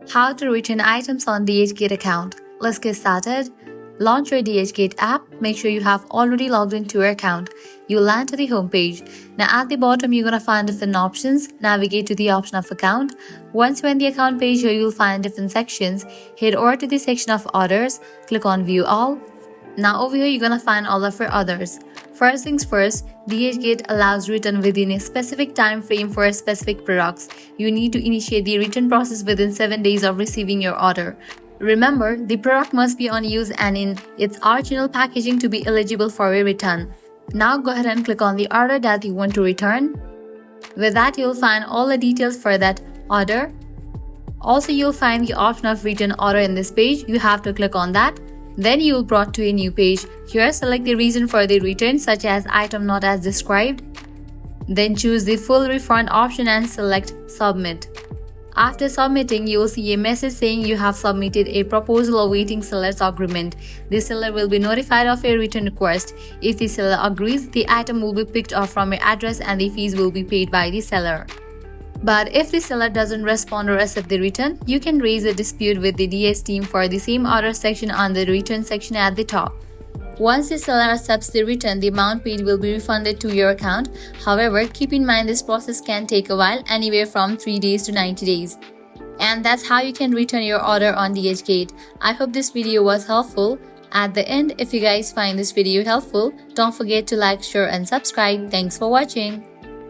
How to return items on DHgate account. Let's get started. Launch your DHgate app. Make sure you have already logged into your account. You'll land to the home page. Now at the bottom, you're gonna find different options. Navigate to the option of account. Once you're in the account page, here you'll find different sections. Head over to the section of orders. Click on view all. Now over here, you're gonna find all of your orders. First things first, DHgate allows return within a specific time frame for specific products. You need to initiate the return process within 7 days of receiving your order. Remember, the product must be on use and in its original packaging to be eligible for a return. Now go ahead and click on the order that you want to return. With that, you'll find all the details for that order. Also, you'll find the option of return order in this page. You have to click on that. Then you will be brought to a new page. Here, select the reason for the return, such as item not as described. Then choose the full refund option and select submit. After submitting, you will see a message saying you have submitted a proposal awaiting seller's agreement. The seller will be notified of a return request. If the seller agrees, the item will be picked up from your address and the fees will be paid by the seller. But if the seller doesn't respond or accept the return, you can raise a dispute with the DS team for the same order section on the return section at the top. Once the seller accepts the return, the amount paid will be refunded to your account. However, keep in mind this process can take a while, anywhere from 3 days to 90 days. And that's how you can return your order on DHgate. I hope this video was helpful. At the end, if you guys find this video helpful, don't forget to like, share and subscribe. Thanks for watching.